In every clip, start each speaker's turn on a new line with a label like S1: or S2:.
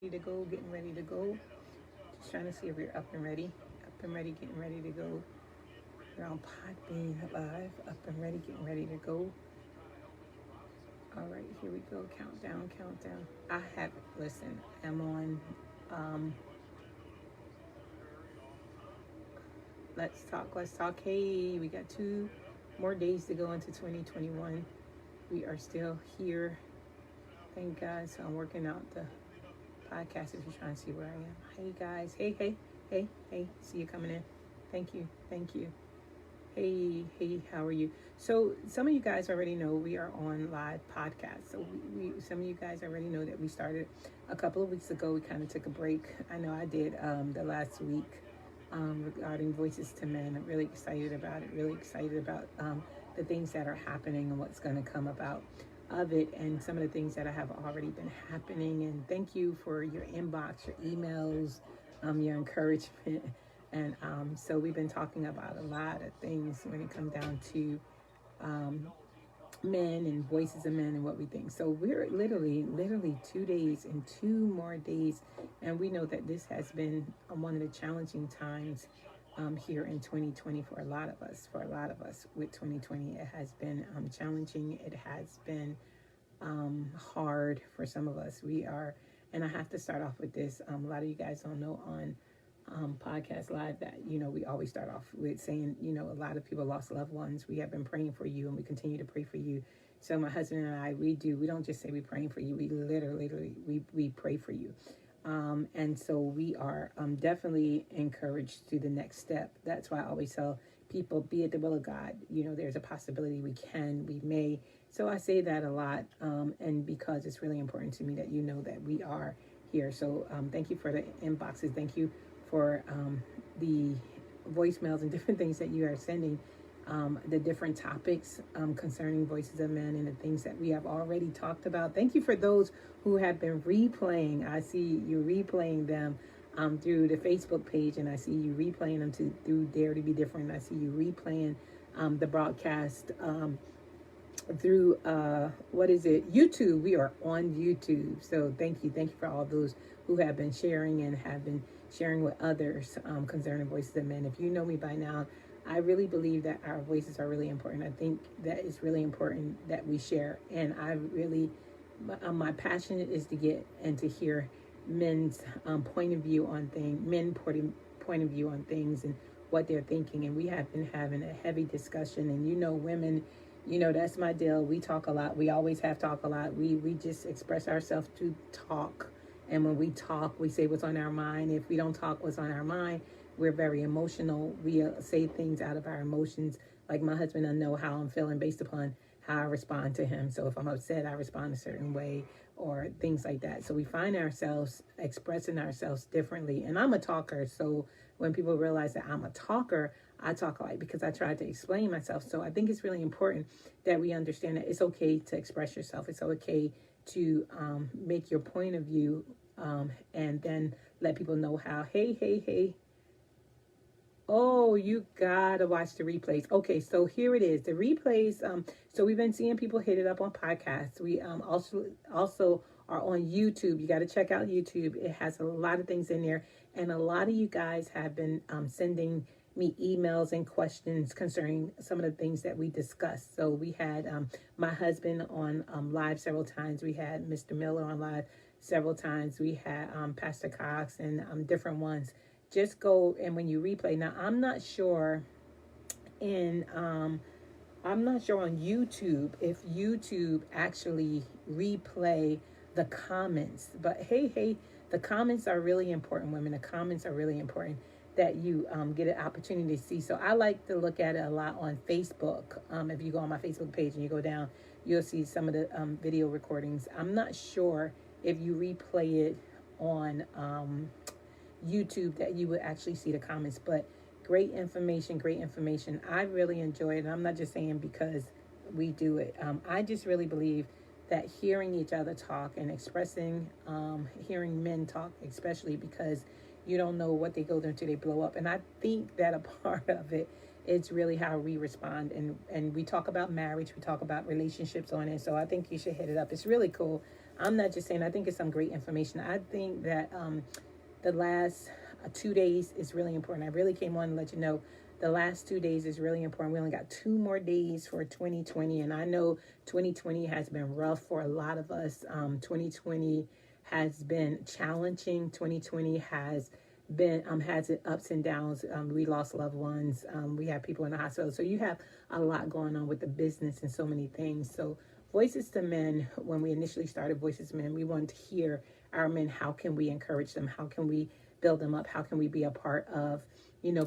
S1: Ready to go, getting ready to go. Just trying to see if we're up and ready. Up and ready, getting ready to go. We're on Podbean live. Up and ready, getting ready to go. All right, here we go. Countdown, countdown. I have listen. I'm on. Um, let's talk. Let's talk. Hey, we got 2 more days to go into 2021. We are still here. Thank God. So I'm working out the podcast if you're trying to see where I am. Hey guys. Hey. See you coming in. Thank you. Thank you. Hey, how are you? So some of you guys already know we are on live podcast. So we some of you guys already know that we started a couple of weeks ago. We kind of took a break. I know I did the last week regarding Voices to Men. I'm really excited about it. Really excited about the things that are happening and what's going to come about of it, and some of the things that have already been happening. And thank you for your inbox, your emails, your encouragement. And so we've been talking about a lot of things when it comes down to men and voices of men and what we think. So we're literally 2 days and 2 more days. And we know that this has been one of the challenging times here in 2020 for a lot of us. With 2020, it has been challenging. It has been hard for some of us. And I have to start off with this. A lot of you guys don't know on podcast live that we always start off with saying a lot of people lost loved ones. We have been praying for you and we continue to pray for you. So my husband and I, we don't just say we're praying for you, we literally we pray for you. And so we are definitely encouraged to the next step. That's why I always tell people, be it the will of God, there's a possibility we may. So I say that a lot, and because it's really important to me that that we are here. So thank you for the inboxes. Thank you for the voicemails and different things that you are sending, the different topics concerning Voices of Men and the things that we have already talked about. Thank you for those who have been replaying. I see you replaying them through the Facebook page, and I see you replaying them through Dare to Be Different. I see you replaying the broadcast through YouTube. We are on YouTube. So thank you for all those who have been sharing and have been sharing with others concerning Voices of Men. If you know me by now, I really believe that our voices are really important. I think that it's really important that we share, and I really my passion is to get and to hear men's point of view on things, point of view on things and what they're thinking. And we have been having a heavy discussion, and women, that's my deal. We talk a lot. We always have talk a lot. We just express ourselves to talk. And when we talk, we say what's on our mind. If we don't talk what's on our mind, we're very emotional. We say things out of our emotions. Like my husband, I know how I'm feeling based upon how I respond to him. So if I'm upset, I respond a certain way or things like that. So we find ourselves expressing ourselves differently. And I'm a talker. So when people realize that I'm a talker, I talk a lot because I try to explain myself. So I think it's really important that we understand that it's okay to express yourself. It's okay to make your point of view and then let people know how. Hey. Oh, you gotta watch the replays. Okay, so here it is. The replays. So we've been seeing people hit it up on podcasts. We also are on YouTube. You got to check out YouTube. It has a lot of things in there, and a lot of you guys have been sending me emails and questions concerning some of the things that we discussed. So we had my husband on live several times. We had Mr. Miller on live several times. We had Pastor Cox and different ones. Just go, and when you replay, now I'm not sure on YouTube if YouTube actually replay the comments. But hey, the comments are really important, women. The comments are really important that you get an opportunity to see. So I like to look at it a lot on Facebook. If you go on my Facebook page and you go down, you'll see some of the video recordings. I'm not sure if you replay it on YouTube that you would actually see the comments, but great information. I really enjoy it, and I'm not just saying because we do it. I just really believe that hearing each other talk and expressing, hearing men talk, especially because you don't know what they go through until they blow up. And I think that a part of it is really how we respond. And we talk about marriage, we talk about relationships on it. So I think you should hit it up. It's really cool. I'm not just saying, I think it's some great information. I think that the last 2 days is really important. I really came on to let you know the last 2 days is really important. We only got 2 more days for 2020. And I know 2020 has been rough for a lot of us. 2020 has been challenging. 2020 has its ups and downs. We lost loved ones. We have people in the hospital. So you have a lot going on with the business and so many things. So Voices to Men, when we initially started Voices to Men, we wanted to hear our men. How can we encourage them? How can we build them up? How can we be a part of,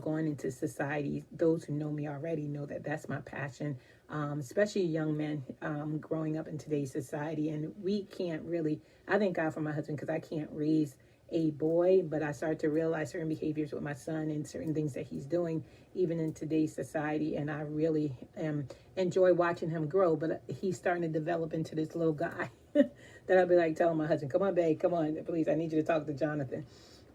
S1: going into society? Those who know me already know that that's my passion, especially young men growing up in today's society. And we can't really, I thank God for my husband because I can't raise a boy, but I started to realize certain behaviors with my son and certain things that he's doing even in today's society, and I really enjoy watching him grow. But he's starting to develop into this little guy that I'll be like telling my husband, come on babe, come on please, I need you to talk to Jonathan.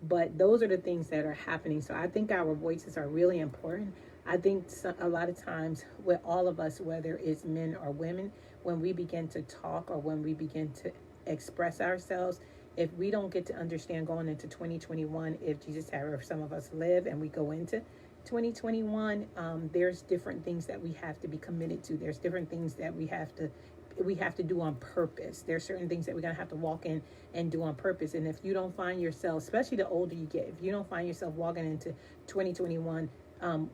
S1: But those are the things that are happening. So I think our voices are really important. I think a lot of times with all of us, whether it's men or women, when we begin to talk or when we begin to express ourselves, if we don't get to understand going into 2021, if Jesus had, or if some of us live and we go into 2021, there's different things that we have to be committed to. There's different things that we have to do on purpose. There's certain things that we're going to have to walk in and do on purpose. And if you don't find yourself, especially the older you get, if you don't find yourself walking into 2021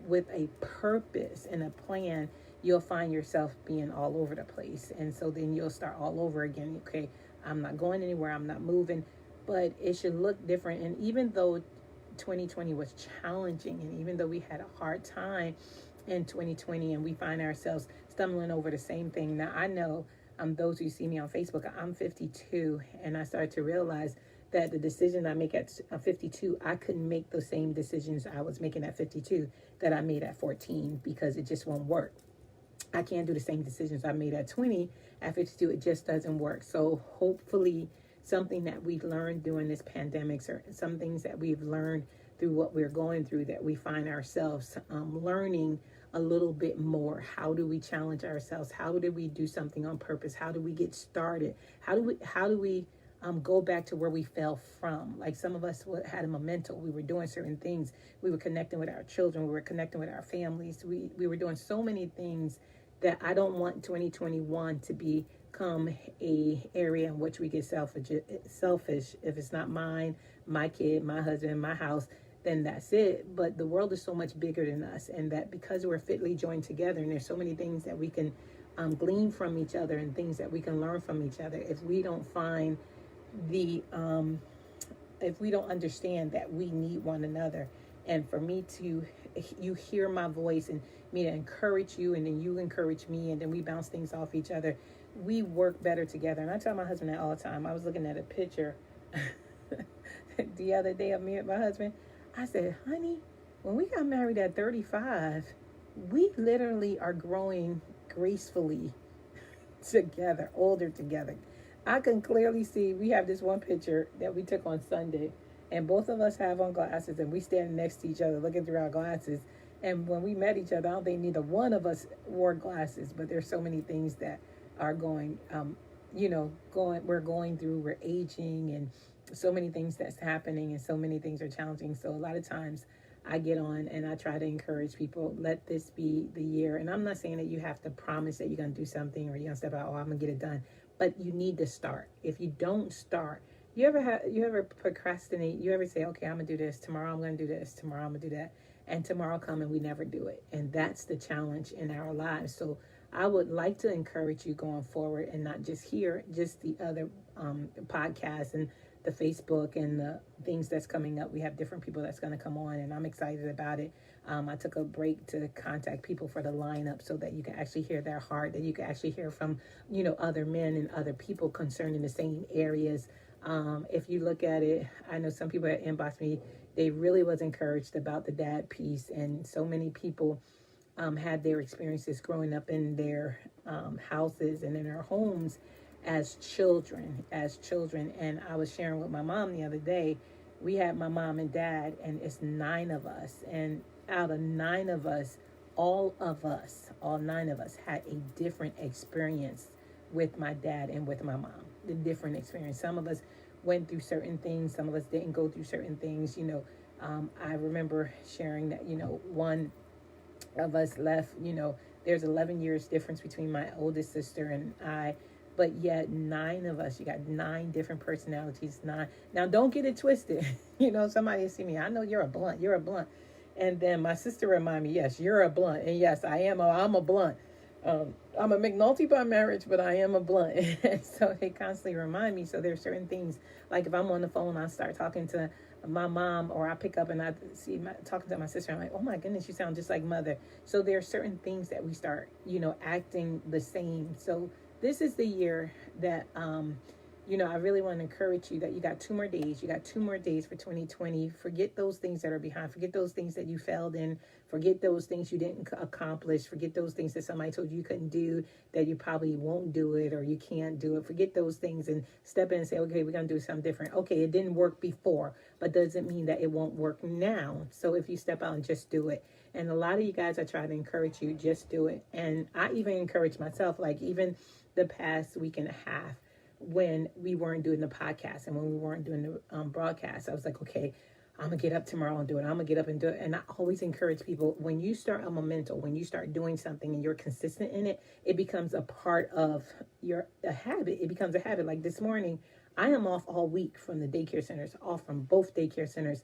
S1: with a purpose and a plan, you'll find yourself being all over the place. And so then you'll start all over again. Okay, I'm not going anywhere, I'm not moving, but it should look different. And even though 2020 was challenging, and even though we had a hard time in 2020 and we find ourselves stumbling over the same thing. Now, I know those who see me on Facebook, I'm 52, and I started to realize that the decision I make at 52, I couldn't make the same decisions I was making at 52 that I made at 14 because it just won't work. I can't do the same decisions I made at 20, at 52. It just doesn't work. So hopefully something that we've learned during this pandemic, or some things that we've learned through what we're going through, that we find ourselves learning a little bit more. How do we challenge ourselves? How do we do something on purpose? How do we get started? How do we go back to where we fell from? Like some of us had a memento. We were doing certain things. We were connecting with our children. We were connecting with our families. We were doing so many things that I don't want 2021 to become a area in which we get selfish. If it's not mine, my kid, my husband, my house, then that's it. But the world is so much bigger than us, and that because we're fitly joined together, and there's so many things that we can glean from each other and things that we can learn from each other. If we don't find if we don't understand that we need one another, and for me to, you hear my voice and me to encourage you, and then you encourage me, and then we bounce things off each other, we work better together. And I tell my husband that all the time. I was looking at a picture the other day of me and my husband. I said, honey, when we got married at 35, we literally are growing gracefully together, older together. I can clearly see, we have this one picture that we took on Sunday, and both of us have on glasses, and we stand next to each other looking through our glasses. And when we met each other, I don't think neither one of us wore glasses, but there's so many things that are we're going through, we're aging, and so many things that's happening, and so many things are challenging. So a lot of times I get on and I try to encourage people, let this be the year. And I'm not saying that you have to promise that you're going to do something, or you're going to step out, I'm going to get it done. But you need to start. If you don't start, you ever procrastinate? You ever say, okay, I'm going to do this. Tomorrow I'm going to do this. Tomorrow I'm going to do that. And tomorrow come and we never do it. And that's the challenge in our lives. So I would like to encourage you going forward, and not just here, just the other podcasts and the Facebook and the things that's coming up. We have different people that's going to come on, and I'm excited about it. I took a break to contact people for the lineup so that you can actually hear their heart, that you can actually hear from, other men and other people concerning the same areas. If you look at it, I know some people that inboxed me, they really was encouraged about the dad piece, and so many people had their experiences growing up in their houses and in their homes as children. And I was sharing with my mom the other day, we had my mom and dad, and it's 9 of us, and out of 9 of us, all 9 of us had a different experience with my dad and with my mom. the different experience. Some of us went through certain things. Some of us didn't go through certain things. I remember sharing that, one of us left, there's 11 years difference between my oldest sister and I, but yet 9 of us, you got 9 different personalities. 9. Now, don't get it twisted. Somebody see me, I know you're a blunt. And then my sister remind me, yes, you're a blunt. And yes, I'm a blunt. I'm a McNulty by marriage, but I am a blunt. And so they constantly remind me. So there's certain things, like if I'm on the phone, I start talking to my mom, or I pick up and I see talking to my sister. I'm like, oh my goodness, you sound just like mother. So there are certain things that we start, acting the same. So this is the year that, I really want to encourage you that you got 2 more days. You got 2 more days for 2020. Forget those things that are behind. Forget those things that you failed in. Forget those things you didn't accomplish. Forget those things that somebody told you couldn't do, that you probably won't do it or you can't do it. Forget those things and step in and say, okay, we're going to do something different. Okay, it didn't work before, but doesn't mean that it won't work now. So if you step out and just do it. And a lot of you guys, I try to encourage you, just do it. And I even encourage myself, like even the past week and a half, when we weren't doing the podcast and when we weren't doing the broadcast, I was like, okay, I'm going to get up tomorrow and do it. I'm going to get up and do it. And I always encourage people, when you start a momentum, when you start doing something and you're consistent in it, it becomes a part of a habit. It becomes a habit. Like this morning, I am off all week from the daycare centers, off from both daycare centers.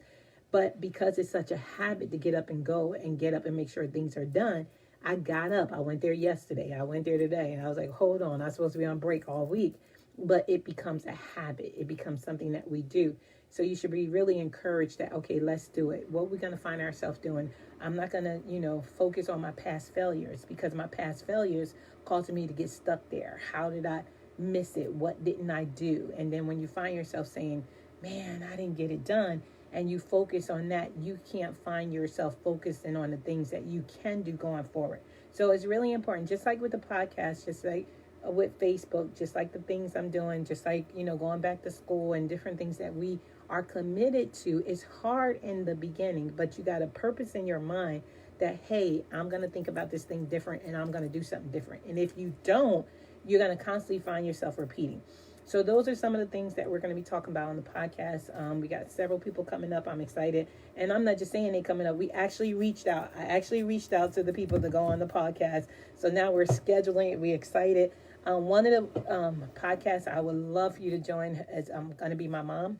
S1: But because it's such a habit to get up and go and get up and make sure things are done, I got up. I went there yesterday. I went there today. And I was like, hold on, I'm supposed to be on break all week. But it becomes a habit. It becomes something that we do. So you should be really encouraged that, okay, let's do it. What we're going to find ourselves doing. I'm not going to, focus on my past failures, because my past failures caused me to get stuck there. How did I miss it? What didn't I do? And then when you find yourself saying, man, I didn't get it done, and you focus on that, you can't find yourself focusing on the things that you can do going forward. So it's really important, just like with the podcast, just like with Facebook, just like the things I'm doing, just like, going back to school and different things that we are committed to. It's hard in the beginning, but you got a purpose in your mind that, hey, I'm going to think about this thing different and I'm going to do something different. And if you don't, you're going to constantly find yourself repeating. So those are some of the things that we're going to be talking about on the podcast. We got several people coming up. I'm excited. And I'm not just saying they coming up. We actually reached out. I actually reached out to the people to go on the podcast. So now we're scheduling it. We're excited. One of the podcasts I would love for you to join is going to be my mom.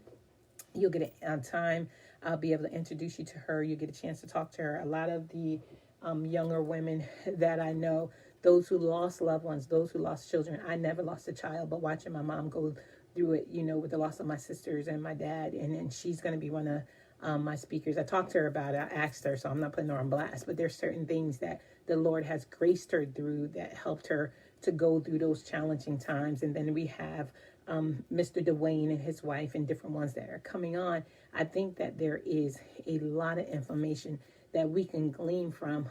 S1: You'll get it on time. I'll be able to introduce you to her. You'll get a chance to talk to her. A lot of the younger women that I know, those who lost loved ones, those who lost children. I never lost a child, but watching my mom go through it, with the loss of my sisters and my dad. And then she's going to be one of my speakers. I talked to her about it. I asked her, so I'm not putting her on blast. But there's certain things that the Lord has graced her through that helped her to go through those challenging times. And then we have Mr. Dwayne and his wife and different ones that are coming on. I think that there is a lot of information that we can glean from.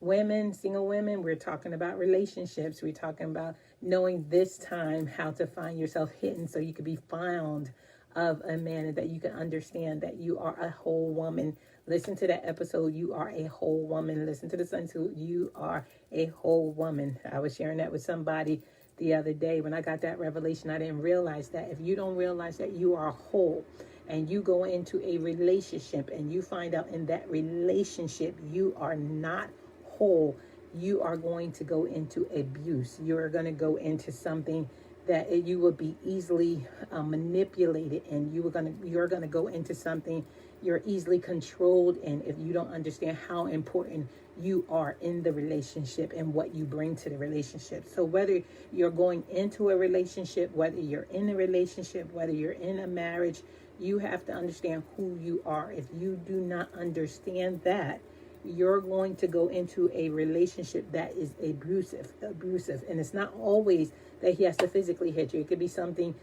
S1: Women, single women, we're talking about relationships. We're talking about knowing this time how to find yourself hidden so you could be found of a man, and that you can understand that you are a whole woman. Listen to that episode. You are a whole woman. Listen to the Sun Tzu. You are a whole woman. I was sharing that with somebody the other day. When I got that revelation, I didn't realize that if you don't realize that you are whole, and you go into a relationship and you find out in that relationship you are not whole, you are going to go into abuse. You're going to go into something that you will be easily manipulated, and you're going to go into something you're easily controlled in if you don't understand how important you are in the relationship and what you bring to the relationship. So whether you're going into a relationship, whether you're in a relationship, whether you're in a marriage, you have to understand who you are. If you do not understand that, you're going to go into a relationship that is abusive. And it's not always that he has to physically hit you. It could be something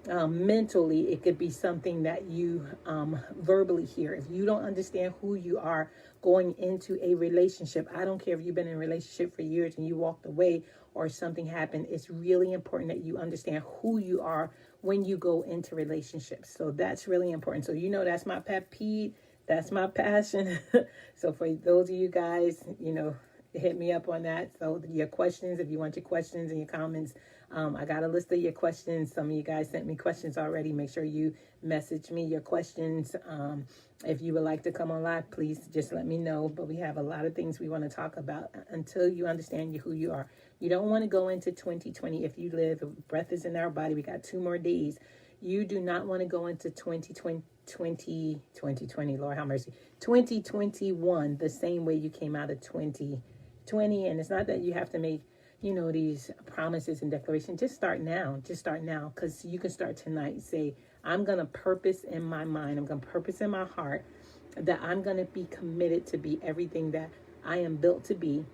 S1: mentally. It could be something that you verbally hear. If you don't understand who you are going into a relationship, I don't care if you've been in a relationship for years and you walked away or something happened, it's really important that you understand who you are when you go into relationships. So that's really important. So that's my pet peeve. That's my passion. So for those of you guys, hit me up on that. So your questions, if you want your questions and your comments, I got a list of your questions. Some of you guys sent me questions already. Make sure you message me your questions. If you would like to come on live, please just let me know. But we have a lot of things we want to talk about until you understand who you are. You don't want to go into 2020 if you live. If breath is in our body, we got 2 more days. You do not want to go into 2020, Lord have mercy, 2021 the same way you came out of 2020. And it's not that you have to make, these promises and declarations. Just start now. Because you can start tonight. Say, I'm going to purpose in my mind. I'm going to purpose in my heart that I'm going to be committed to be everything that I am built to be.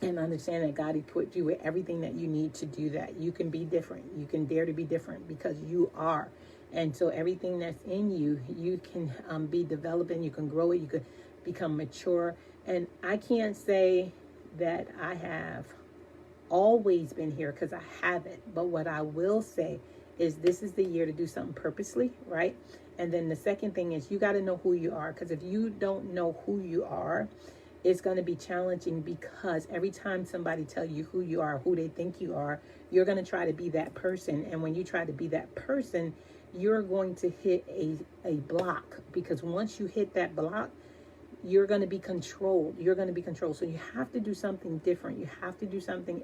S1: And understand that God equipped you with everything that you need to do that. You can be different. You can dare to be different because you are. And so everything that's in you, you can be developing. You can grow it. You could become mature. And I can't say that I have always been here because I haven't. But what I will say is this is the year to do something purposely, right? And then the second thing is you got to know who you are. Because if you don't know who you are, it's going to be challenging, because every time somebody tell you who you are, who they think you are, you're going to try to be that person. And when you try to be that person, you're going to hit a block, because once you hit that block, you're going to be controlled. So you have to do something different. You have to do something.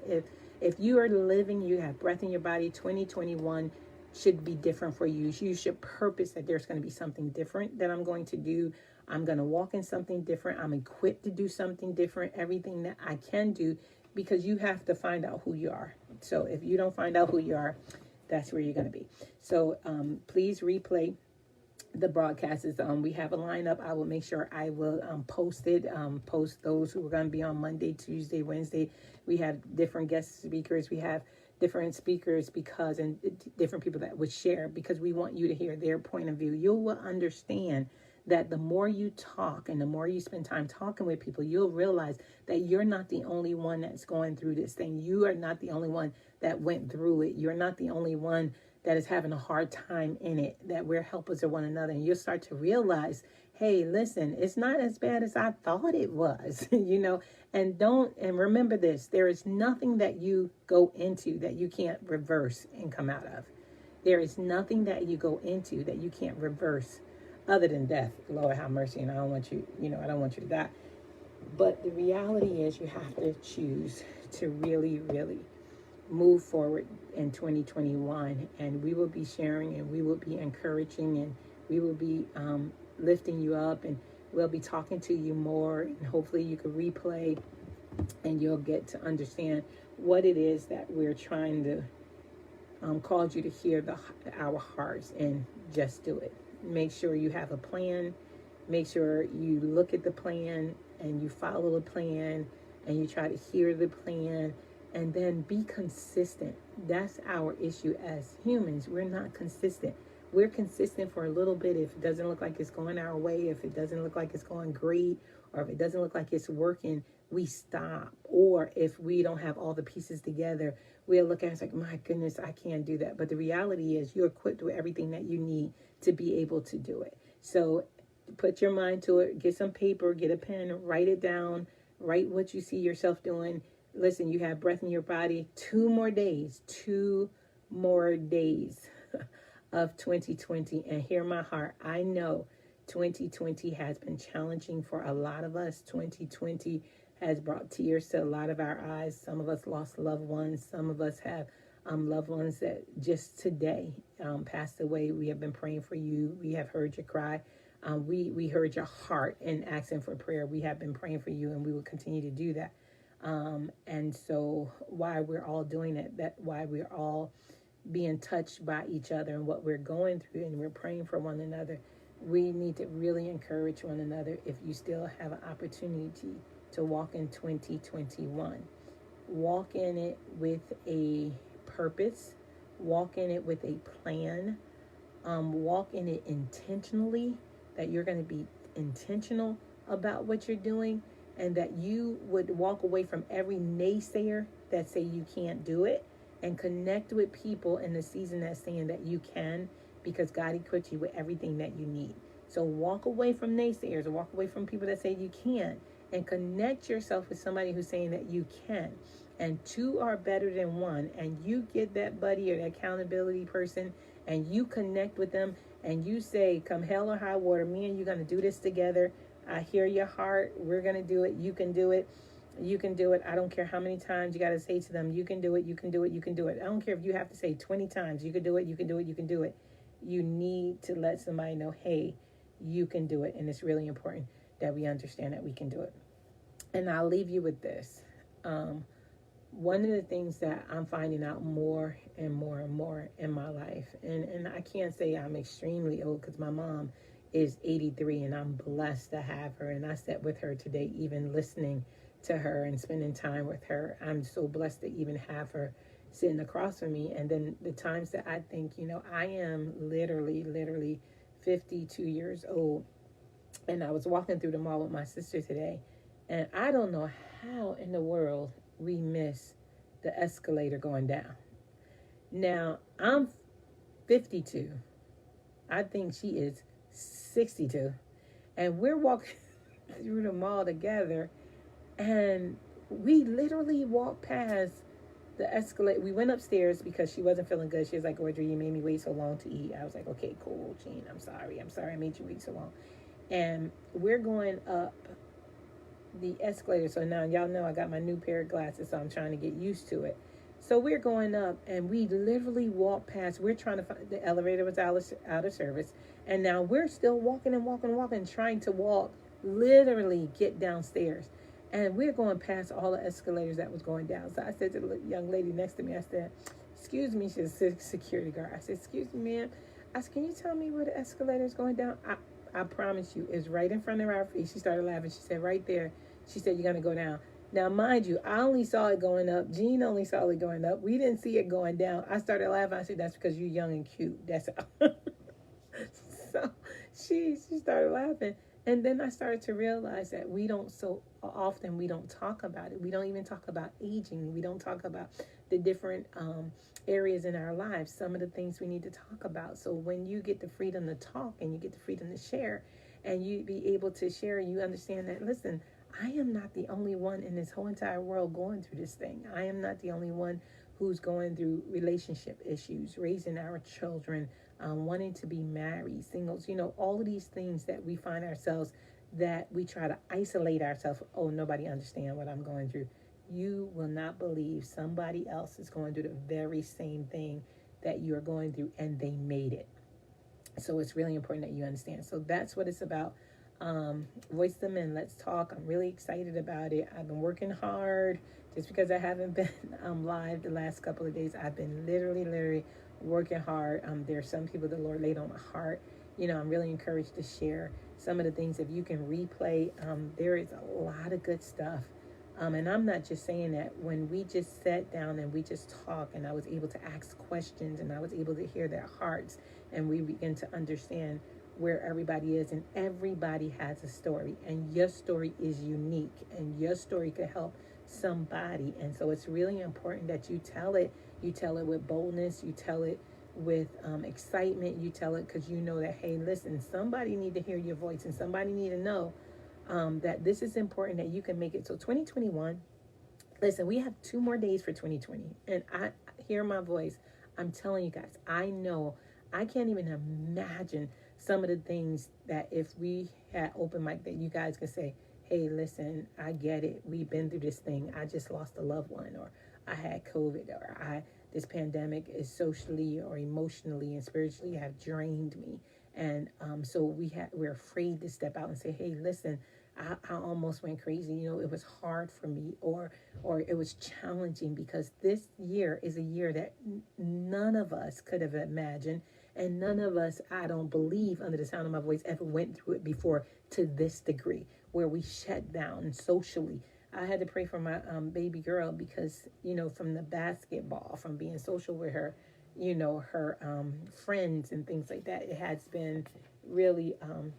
S1: If you are living, you have breath in your body, 2021 should be different for you. You should purpose that there's going to be something different that I'm going to do. I'm going to walk in something different. I'm equipped to do something different, everything that I can do, because you have to find out who you are. So if you don't find out who you are, that's where you're going to be. So please replay the broadcasts. We have a lineup. I will make sure I will post it, post those who are going to be on Monday, Tuesday, Wednesday. We have different guest speakers. We have different speakers and different people that would share, because we want you to hear their point of view. You will understand that the more you talk and the more you spend time talking with people, you'll realize that you're not the only one that's going through this thing. You are not the only one that went through it. You're not the only one that is having a hard time in it, that we're helpers of one another. And you'll start to realize, hey, listen, it's not as bad as I thought it was, and remember this, there is nothing that you go into that you can't reverse and come out of. There is nothing that you go into that you can't reverse other than death. Lord have mercy. And I don't want you, I don't want you to die. But the reality is you have to choose to really, really move forward in 2021. And we will be sharing, and we will be encouraging, and we will be lifting you up, and we'll be talking to you more. And hopefully you can replay and you'll get to understand what it is that we're trying to cause you to hear our hearts, and just do it. Make sure you have a plan. Make sure you look at the plan and you follow the plan and you try to hear the plan, and then be consistent. That's our issue as humans. We're not consistent. We're consistent for a little bit. If it doesn't look like it's going our way, if it doesn't look like it's going great, or if it doesn't look like it's working, we stop. Or if we don't have all the pieces together, we'll look at it like, my goodness, I can't do that. But the reality is you're equipped with everything that you need to be able to do it. So put your mind to it. Get some paper, get a pen, write it down, write what you see yourself doing. Listen, you have breath in your body. 2 more days of 2020. And hear my heart. I know 2020 has been challenging for a lot of us. 2020 has brought tears to a lot of our eyes. Some of us lost loved ones. Some of us have loved ones that just today passed away. We have been praying for you. We have heard your cry. We heard your heart in asking for prayer. We have been praying for you, and we will continue to do that. And so why we're all doing it, why we're all being touched by each other and what we're going through, and we're praying for one another, we need to really encourage one another. If you still have an opportunity to walk in 2021, walk in it with a purpose, walk in it with a plan, walk in it intentionally, that you're going to be intentional about what you're doing, and that you would walk away from every naysayer that say you can't do it, and connect with people in the season that's saying that you can, because God equipped you with everything that you need. So walk away from naysayers, or walk away from people that say you can't, and connect yourself with somebody who's saying that you can. And two are better than one. And you get that buddy or that accountability person and you connect with them and you say, come hell or high water, me and you going to do this together. I hear your heart. We're going to do it. You can do it. You can do it. I don't care how many times you got to say to them, you can do it. You can do it. You can do it. I don't care if you have to say 20 times, you can do it. You can do it. You can do it. You need to let somebody know, hey, you can do it. And it's really important that we understand that we can do it. And I'll leave you with this. One of the things that I'm finding out more and more and more in my life, and I can't say I'm extremely old because my mom is 83 and I'm blessed to have her. And I sat with her today, even listening to her and spending time with her. I'm so blessed to even have her sitting across from me. And then the times that I think, I am literally 52 years old. And I was walking through the mall with my sister today. And I don't know how in the world we miss the escalator going down. Now, I'm 52. I think she is 62. And we're walking through the mall together. And we literally walked past the escalator. We went upstairs because she wasn't feeling good. She was like, Audrey, you made me wait so long to eat. I was like, okay, cool, Jean. I'm sorry I made you wait so long. And we're going up the escalator. So now y'all know I got my new pair of glasses, so I'm trying to get used to it. So we're going up and we literally walked past. We're trying to find the elevator was out of service. And now we're still walking, trying to walk, literally get downstairs. And we're going past all the escalators that was going down. So I said to the young lady next to me, I said, excuse me, she's a security guard. I said, excuse me, ma'am. I said, can you tell me where the escalator is going down? I promise you, it's right in front of our face. She started laughing. She said, right there. She said, you're going to go down. Now, mind you, I only saw it going up. Jean only saw it going up. We didn't see it going down. I started laughing. I said, that's because you're young and cute. That's how. So she started laughing. And then I started to realize that we don't talk about it. We don't even talk about aging. We don't talk about the different areas in our lives, some of the things we need to talk about. So when you get the freedom to talk and you get the freedom to share and you be able to share, you understand that, listen, I am not the only one in this whole entire world going through this thing. I am not the only one who's going through relationship issues, raising our children, wanting to be married, singles, all of these things that we find ourselves that we try to isolate ourselves. Oh, nobody understands what I'm going through. You will not believe somebody else is going through the very same thing that you're going through and they made it. So it's really important that you understand. So that's what it's about. Voice them in. Let's talk. I'm really excited about it. I've been working hard. Just because I haven't been live the last couple of days, I've been literally working hard. There are some people the Lord laid on my heart. I'm really encouraged to share some of the things. If you can replay, there is a lot of good stuff. And I'm not just saying that. When we just sat down and we just talked and I was able to ask questions and I was able to hear their hearts and we begin to understand where everybody is, and everybody has a story, and your story is unique, and your story could help somebody. And so it's really important that you tell it with boldness, you tell it with excitement, you tell it because you know that, hey, listen, somebody need to hear your voice and somebody need to know that this is important, that you can make it. So 2021, listen, we have 2 more days for 2020, and I hear my voice. I'm telling you guys, I know, I can't even imagine some of the things that if we had open mic that you guys could say, hey, listen, I get it. We've been through this thing. I just lost a loved one, or I had COVID, or this pandemic is socially or emotionally and spiritually have drained me. And so we're afraid to step out and say, hey, listen, I almost went crazy. It was hard for me, or it was challenging, because this year is a year that none of us could have imagined. And none of us, I don't believe, under the sound of my voice, ever went through it before to this degree, where we shut down socially. I had to pray for my baby girl because, from the basketball, from being social with her, her friends and things like that, it has been really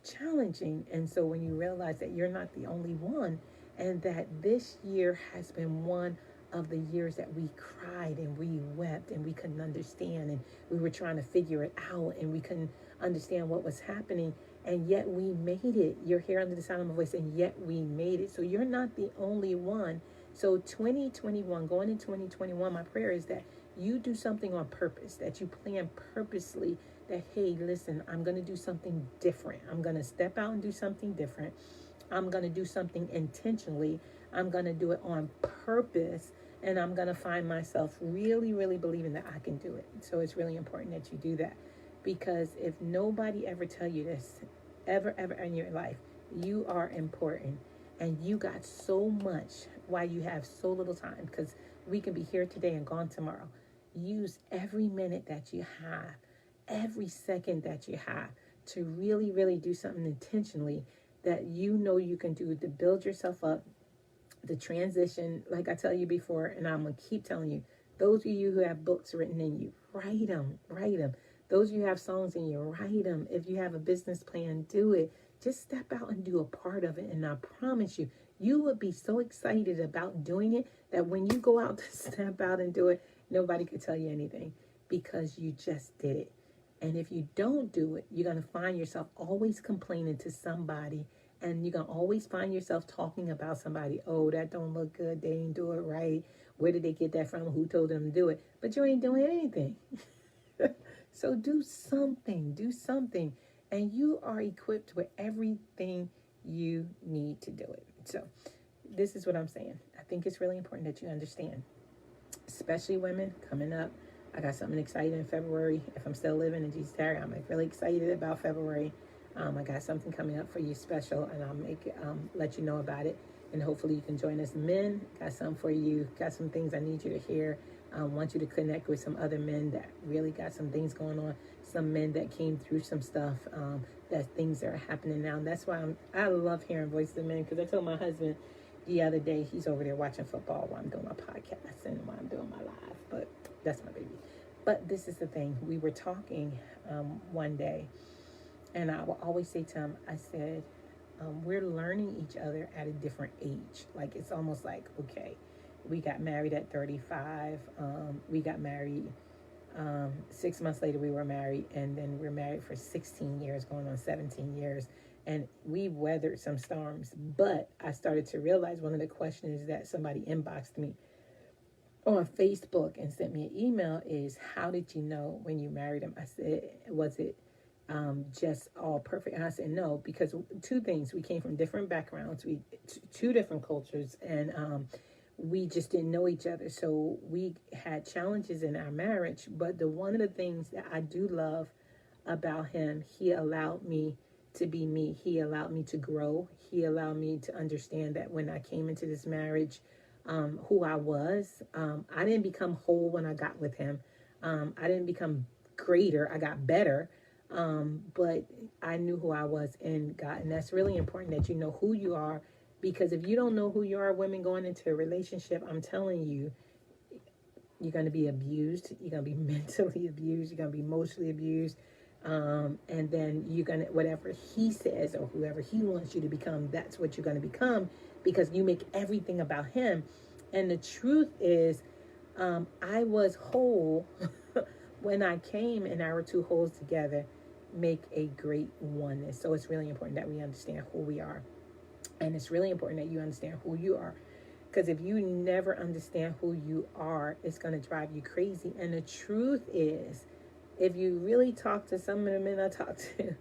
S1: challenging. And so when you realize that you're not the only one, and that this year has been one of the years that we cried and we wept and we couldn't understand, and we were trying to figure it out and we couldn't understand what was happening. And yet we made it. You're here under the sound of my voice, and yet we made it. So you're not the only one. So 2021, going in 2021, my prayer is that you do something on purpose, that you plan purposely, that, hey, listen, I'm going to do something different. I'm going to step out and do something different. I'm going to do something intentionally. I'm going to do it on purpose. And I'm going to find myself really, really believing that I can do it. So it's really important that you do that. Because if nobody ever tell you this, ever in your life, you are important. And you got so much while you have so little time. Because we can be here today and gone tomorrow. Use every minute that you have, every second that you have to really, really do something intentionally that you know you can do to build yourself up, the transition, like I tell you before, and I'm going to keep telling you, those of you who have books written in you, write them. Those of you who have songs in you, write them. If you have a business plan, do it. Just step out and do a part of it. And I promise you, you will be so excited about doing it that when you go out to step out and do it, nobody could tell you anything because you just did it. And if you don't do it, you're going to find yourself always complaining to somebody. And you're going to always find yourself talking about somebody. Oh, that don't look good. They ain't do it right. Where did they get that from? Who told them to do it? But you ain't doing anything. So do something. And you are equipped with everything you need to do it. So this is what I'm saying. I think it's really important that you understand, especially women coming up. I got something exciting in February. If I'm still living in Jesus area, I'm really excited about February. I got something coming up for you special, and I'll let you know about it. And hopefully you can join us. Men, got something for you. Got some things I need you to hear. I want you to connect with some other men that really got some things going on. Some men that came through some stuff, that things that are happening now. And that's why I love hearing voices of men, because I told my husband the other day, he's over there watching football while I'm doing my podcast and while I'm doing my live. But that's my baby. But this is the thing. We were talking one day, and I will always say to him, I said, we're learning each other at a different age. Like, it's almost like, okay, we got married at 35. We got married 6 months later, we were married, and then we're married for 16 years, going on 17 years. And we weathered some storms. But I started to realize one of the questions that somebody inboxed me on Facebook and sent me an email is, how did you know when you married him? I said, was it just all perfect? And I said, no, because two things. We came from different backgrounds, two different cultures, and we just didn't know each other. So we had challenges in our marriage. But one of the things that I do love about him, he allowed me to be me. He allowed me to grow. He allowed me to understand that when I came into this marriage, who I was. I didn't become whole when I got with him. I didn't become greater. I got better. But I knew who I was in God. And that's really important that you know who you are. Because if you don't know who you are, women going into a relationship, I'm telling you, you're going to be abused. You're going to be mentally abused. You're going to be emotionally abused. And then you're going to, whatever he says or whoever he wants you to become, that's what you're going to become, because you make everything about him. And the truth is, I was whole when I came, and our two wholes together make a great oneness. So it's really important that we understand who we are. And it's really important that you understand who you are. Because if you never understand who you are, it's going to drive you crazy. And the truth is, if you really talk to some of the men I talk to,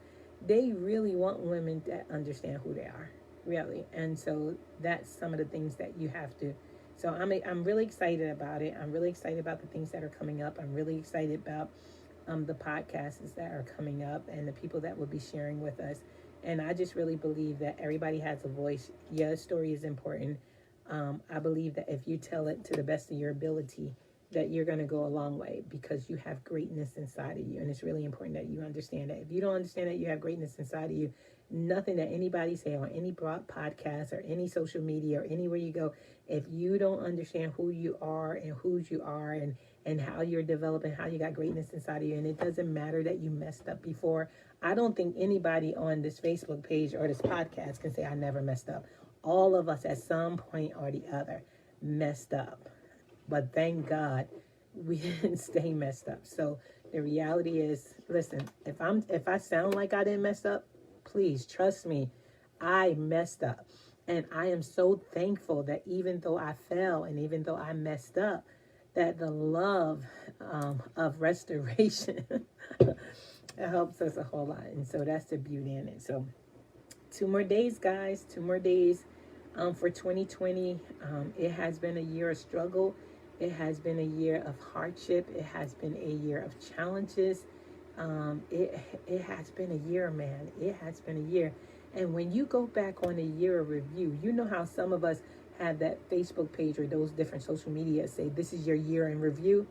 S1: they really want women that understand who they are, really. And so that's some of the things that you have to. So I'm really excited about it. I'm really excited about the things that are coming up. I'm really excited about the podcasts that are coming up and the people that will be sharing with us. And I just really believe that everybody has a voice. Your story is important. I believe that if you tell it to the best of your ability, that you're going to go a long way, because you have greatness inside of you. And it's really important that you understand that. If you don't understand that you have greatness inside of you, nothing that anybody say on any podcast or any social media or anywhere you go, if you don't understand who you are and whose you are and how you're developing, how you got greatness inside of you, and it doesn't matter that you messed up before. I don't think anybody on this Facebook page or this podcast can say I never messed up. All of us at some point or the other messed up. But thank God we didn't stay messed up. So the reality is, listen, if I sound like I didn't mess up, please trust me, I messed up. And I am so thankful that even though I fell and even though I messed up, that the love of restoration helps us a whole lot. And so that's the beauty in it. So 2 more days, guys, 2 more days for 2020. It has been a year of struggle. It has been a year of hardship. It has been a year of challenges. It has been a year, man. It has been a year. And when you go back on a year of review, you know how some of us have that Facebook page or those different social media say, this is your year in review.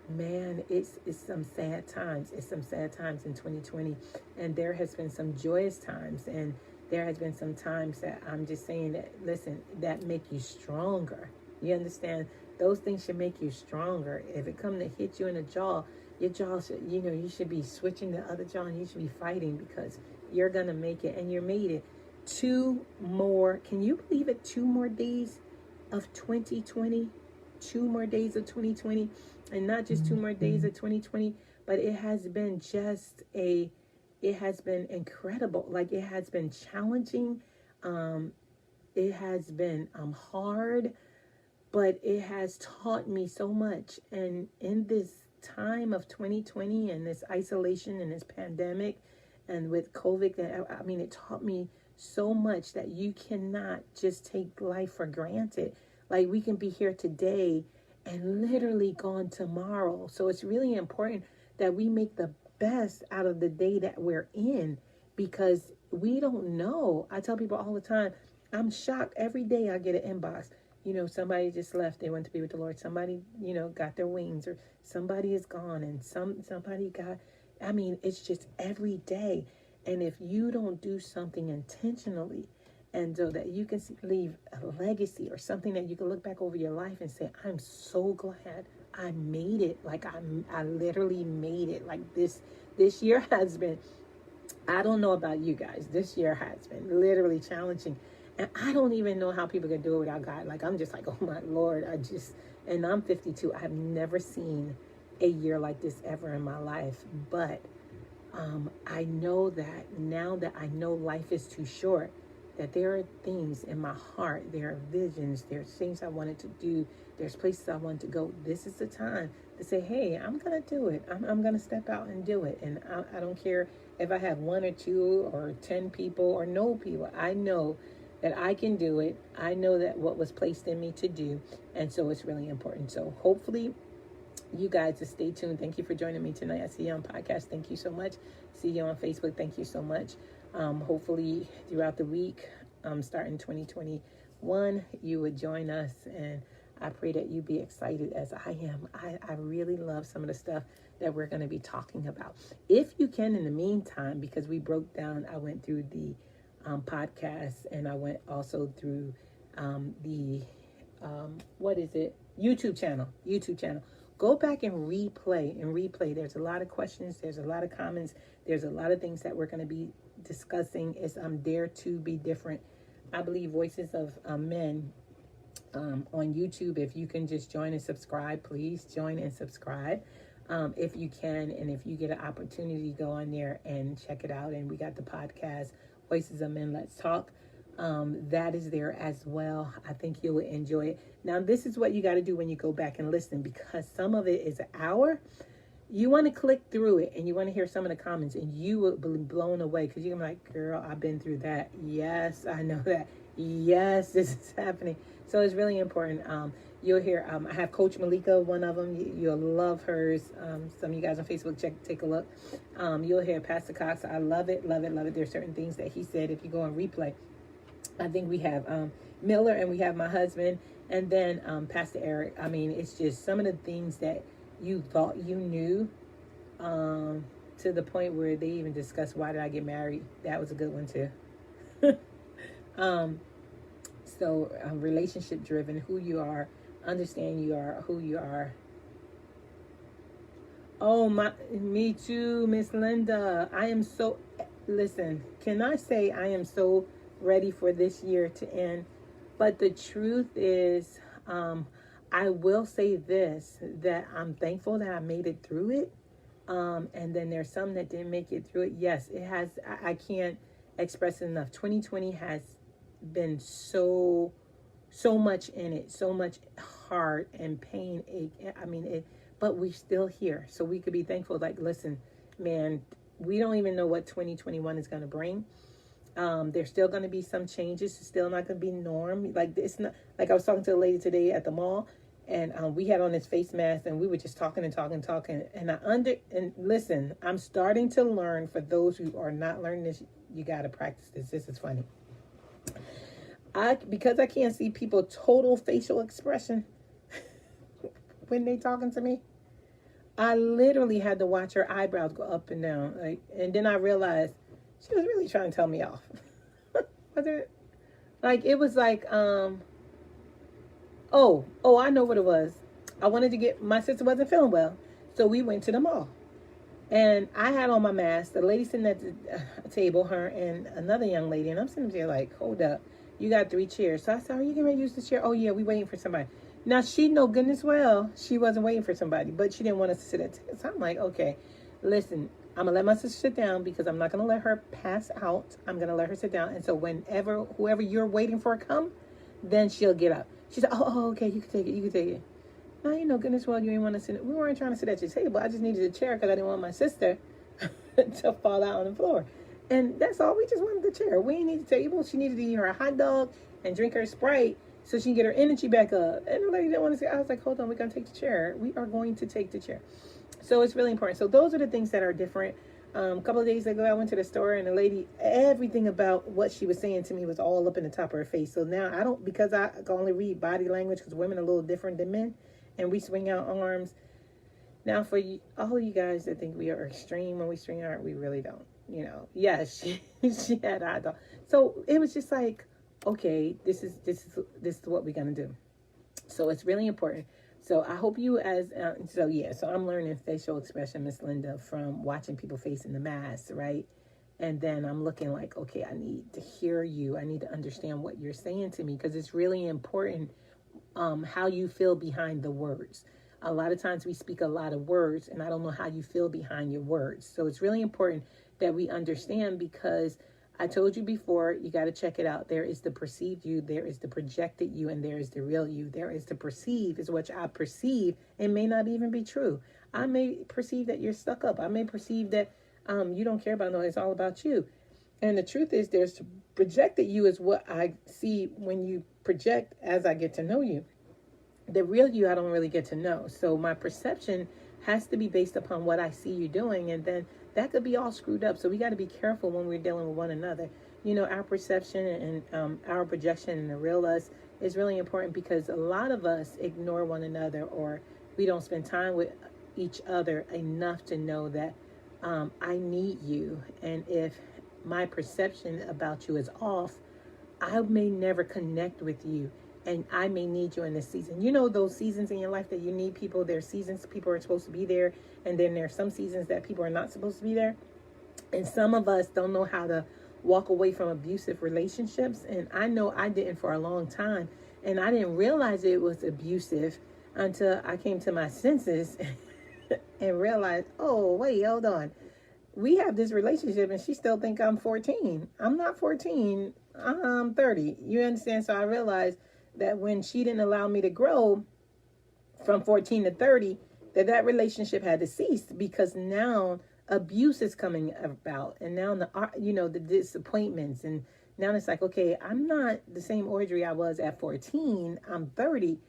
S1: Man, it's some sad times. It's some sad times in 2020. And there has been some joyous times. And there has been some times that I'm just saying that, listen, that make you stronger. You understand? Those things should make you stronger. If it come to hit you in the jaw, your jaw should, you should be switching the other jaw and you should be fighting because you're going to make it and you made it. 2 more, can you believe it? 2 more days of 2020, 2 more days of 2020, and not just 2 more days of 2020, but it has been it has been incredible. Like, it has been challenging. It has been hard, but it has taught me so much. And in this time of 2020 and this isolation and this pandemic and with COVID, it taught me so much that you cannot just take life for granted. Like, we can be here today and literally gone tomorrow. So it's really important that we make the best out of the day that we're in, because we don't know. I tell people all the time, I'm shocked every day I get an inbox. Somebody just left. They went to be with the Lord. Somebody, got their wings, or somebody is gone, and somebody got, it's just every day. And if you don't do something intentionally, and so that you can leave a legacy or something that you can look back over your life and say, I'm so glad I made it. Like, I literally made it. Like, this year has been, I don't know about you guys, this year has been literally challenging. And I don't even know how people can do it without God. Like, I'm just like, oh my Lord, and I'm 52. I've never seen a year like this ever in my life. But I know that now that I know life is too short, that there are things in my heart, there are visions, there's things I wanted to do, there's places I want to go. This is the time to say, hey, I'm going to do it. I'm going to step out and do it. And I don't care if I have 1 or 2 or 10 people or no people. I know that I can do it. I know that what was placed in me to do. And so it's really important. So hopefully you guys just stay tuned. Thank you for joining me tonight. I see you on podcast. Thank you so much. See you on Facebook. Thank you so much. Hopefully throughout the week, starting 2021, you would join us, and I pray that you be excited as I am. I really love some of the stuff that we're going to be talking about. If you can, in the meantime, because we broke down, I went through the podcast, and I went also through the YouTube channel. Go back and replay. There's a lot of questions. There's a lot of comments. There's a lot of things that we're going to be discussing. Is Dare to Be Different. I believe Voices of Men on YouTube. If you can just join and subscribe, please join and subscribe. If you can, and if you get an opportunity, go on there and check it out. And we got the podcast, Voices of Men, Let's Talk. That is there as well. I think you will enjoy it. Now, this is what you got to do when you go back and listen, because some of it is an hour. You want to click through it and you want to hear some of the comments, and you will be blown away, because you're going to be like, girl, I've been through that. Yes, I know that. Yes, this is happening. So it's really important. You'll hear, I have Coach Malika, one of them. You'll love hers. Some of you guys on Facebook, take a look. You'll hear Pastor Cox. I love it. There's certain things that he said. If you go on replay, I think we have Miller, and we have my husband, and then Pastor Eric. It's just some of the things that you thought you knew, to the point where they even discussed, why did I get married? That was a good one too. So relationship driven, who you are, understand you are who you are. Oh, me too, Miss Linda. Listen, can I say I am so ready for this year to end? But the truth is, I will say this, that I'm thankful that I made it through it. And then there's some that didn't make it through it. Yes, it has. I can't expressing enough. 2020 has been so much in it, so much heart and pain. But we're still here, so we could be thankful. Like, listen, man, we don't even know what 2021 is going to bring. There's still going to be some changes. It's still not going to be norm. Like, it's not like I was talking to a lady today at the mall, and we had on this face mask, and we were just talking and talking. And listen, I'm starting to learn. For those who are not learning this, you got to practice this. This is funny. Because I can't see people total facial expression when they talking to me, I literally had to watch her eyebrows go up and down. Like, and then I realized she was really trying to tell me off. Was it? Like, it was like, I know what it was. I wanted to my sister wasn't feeling well, so we went to the mall. And I had on my mask. The lady sitting at the table, her and another young lady, and I'm sitting there like, hold up. You got 3 chairs. So I said, are you going to use the chair? Oh, yeah, we waiting for somebody. Now, she know goodness well she wasn't waiting for somebody, but she didn't want us to sit at the table. So I'm like, okay, listen, I'm going to let my sister sit down because I'm not going to let her pass out. I'm going to let her sit down. And so whoever you're waiting for come, then she'll get up. She said, oh, okay, you can take it. You can take it. Now, you know goodness well you ain't want to sit. We weren't trying to sit at your table. I just needed a chair because I didn't want my sister to fall out on the floor. And that's all. We just wanted the chair. We didn't need the table. She needed to eat her hot dog and drink her Sprite so she can get her energy back up. And the lady didn't want to say, I was like, hold on, we're going to take the chair. We are going to take the chair. So it's really important. So those are the things that are different. A couple of days ago, I went to the store and the lady, everything about what she was saying to me was all up in the top of her face. So now because I can only read body language because women are a little different than men and we swing out arms. Now for all of you guys that think we are extreme when we swing out, we really don't. You know, yes, she had a hot dog. So it was just like, okay, this is what we're gonna do. So it's really important. So I hope you so I'm learning facial expression, Miss Linda, from watching people facing the mask, right? And then I'm looking like, okay, I need to hear you. I need to understand what you're saying to me because it's really important how you feel behind the words. A lot of times we speak a lot of words, and I don't know how you feel behind your words. So it's really important that we understand because I told you before, you got to check it out. There is the perceived you, there is the projected you, and there is the real you. There is the perceive is what I perceive. It may not even be true. I may perceive that you're stuck up. I may perceive that you don't care about no, it's all about you. And the truth is there's projected you is what I see when you project as I get to know you. The real you, I don't really get to know. So my perception has to be based upon what I see you doing. And then that could be all screwed up. So we got to be careful when we're dealing with one another. You know, our perception and our projection and the real us is really important because a lot of us ignore one another or we don't spend time with each other enough to know that I need you. And if my perception about you is off, I may never connect with you. And I may need you in this season. You know those seasons in your life that you need people. There are seasons people are supposed to be there. And then there are some seasons that people are not supposed to be there. And some of us don't know how to walk away from abusive relationships. And I know I didn't for a long time. And I didn't realize it was abusive until I came to my senses and realized, oh, wait, hold on. We have this relationship and she still think I'm 14. I'm not 14. I'm 30. You understand? So I realized that when she didn't allow me to grow from 14 to 30, that relationship had to cease because now abuse is coming about. And now the disappointments. And now it's like, okay, I'm not the same Audrey I was at 14. I'm 30.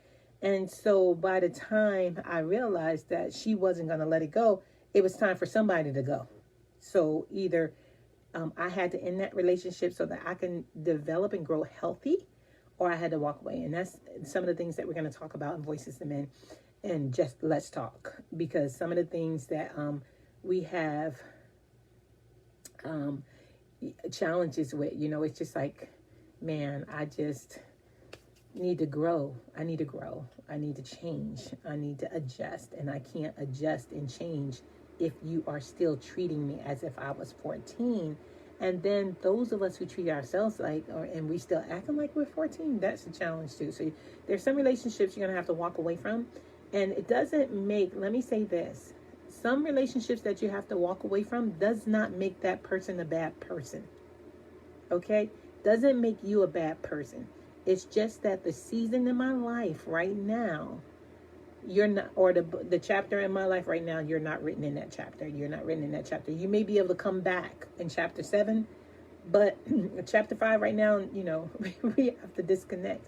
S1: And so by the time I realized that she wasn't going to let it go, it was time for somebody to go. So either I had to end that relationship so that I can develop and grow healthy, or I had to walk away. And that's some of the things that we're going to talk about in Voices to Men and just Let's Talk. Because some of the things that we have challenges with, it's just like, man, I just need to grow. I need to grow. I need to change. I need to adjust. And I can't adjust and change if you are still treating me as if I was 14. And then those of us who treat ourselves and we still acting like we're 14, that's a challenge too. So there's some relationships you're going to have to walk away from. And it doesn't let me say this, some relationships that you have to walk away from does not make that person a bad person. Okay? Doesn't make you a bad person. It's just that the season in my life right now, you're not, or the chapter in my life right now, you're not written in that chapter. You're not written in that chapter. You may be able to come back in chapter 7, but chapter 5 right now, we have to disconnect.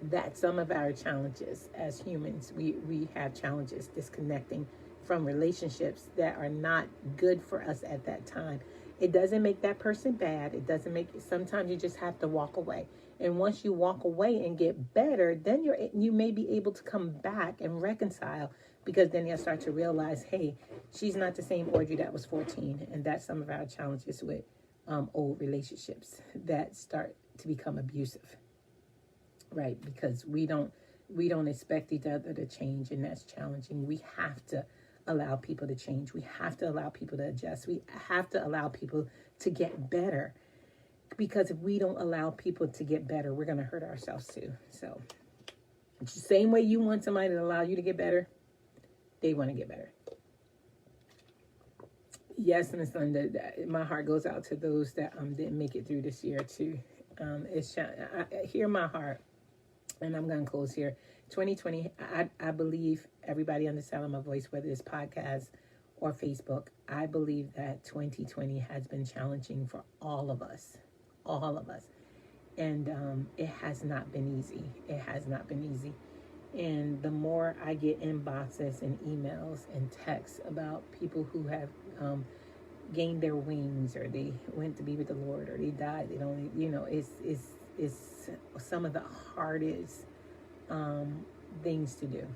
S1: That's some of our challenges as humans. We have challenges disconnecting from relationships that are not good for us at that time. It doesn't make that person bad. It doesn't make, sometimes you just have to walk away. And once you walk away and get better, then you may be able to come back and reconcile, because then you'll start to realize, hey, she's not the same Audrey that was 14. And that's some of our challenges with old relationships that start to become abusive, right? Because we don't expect each other to change, and that's challenging. We have to allow people to change. We have to allow people to adjust. We have to allow people to get better, because if we don't allow people to get better, we're going to hurt ourselves too. So it's the same way you want somebody to allow you to get better, they want to get better. Yes, Miss Linda, my heart goes out to those that didn't make it through this year too. Hear my heart, and I'm going to close here. 2020, I believe everybody on the sound of my voice, whether it's podcast or Facebook, I believe that 2020 has been challenging for all of us. And it has not been easy. It has not been easy. And the more I get inboxes and emails and texts about people who have gained their wings, or they went to be with the Lord, or they died, they don't, it's some of the hardest things to do.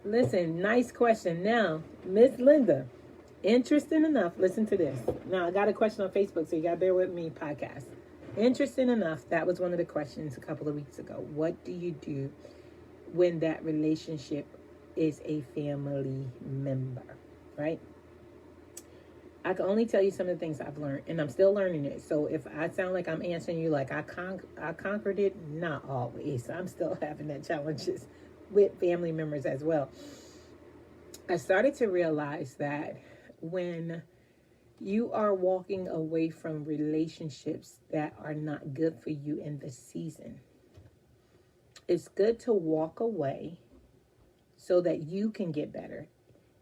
S1: Listen, nice question. Now, Miss Linda, interesting enough, listen to this. Now, I got a question on Facebook, so you got to bear with me, podcast. Interesting enough, that was one of the questions a couple of weeks ago. What do you do when that relationship is a family member, right? I can only tell you some of the things I've learned, and I'm still learning it. So if I sound like I'm answering you like I conquered it, not always. I'm still having that challenges with family members as well. I started to realize that when you are walking away from relationships that are not good for you in this season, it's good to walk away so that you can get better,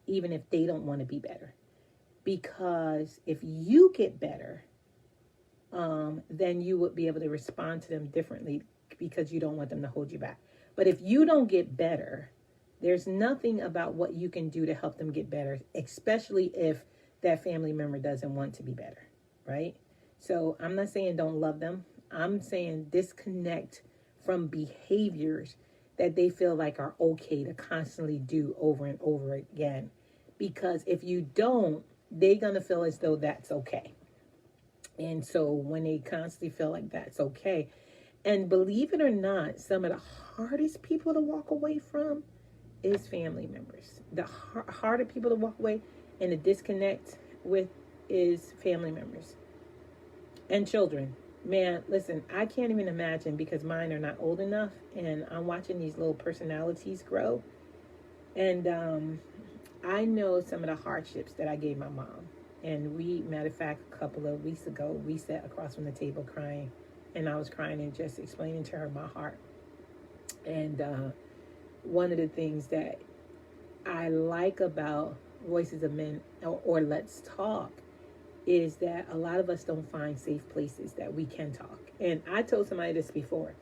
S1: even if they don't want to be better. Because if you get better, then you would be able to respond to them differently, because you don't want them to hold you back. But if you don't get better, there's nothing about what you can do to help them get better, especially if that family member doesn't want to be better, right? So I'm not saying don't love them. I'm saying disconnect from behaviors that they feel like are okay to constantly do over and over again. Because if you don't, they're going to feel as though that's okay. And so when they constantly feel like that's okay, and believe it or not, some of the hardest people to walk away from is family members. The harder people to walk away and to disconnect with is family members and children. Man, listen, I can't even imagine, because mine are not old enough, and I'm watching these little personalities grow. And I know some of the hardships that I gave my mom. And matter of fact, a couple of weeks ago, we sat across from the table crying, and I was crying and just explaining to her my heart. And one of the things that I like about Voices of Men, or Let's Talk, is that a lot of us don't find safe places that we can talk. And I told somebody this before.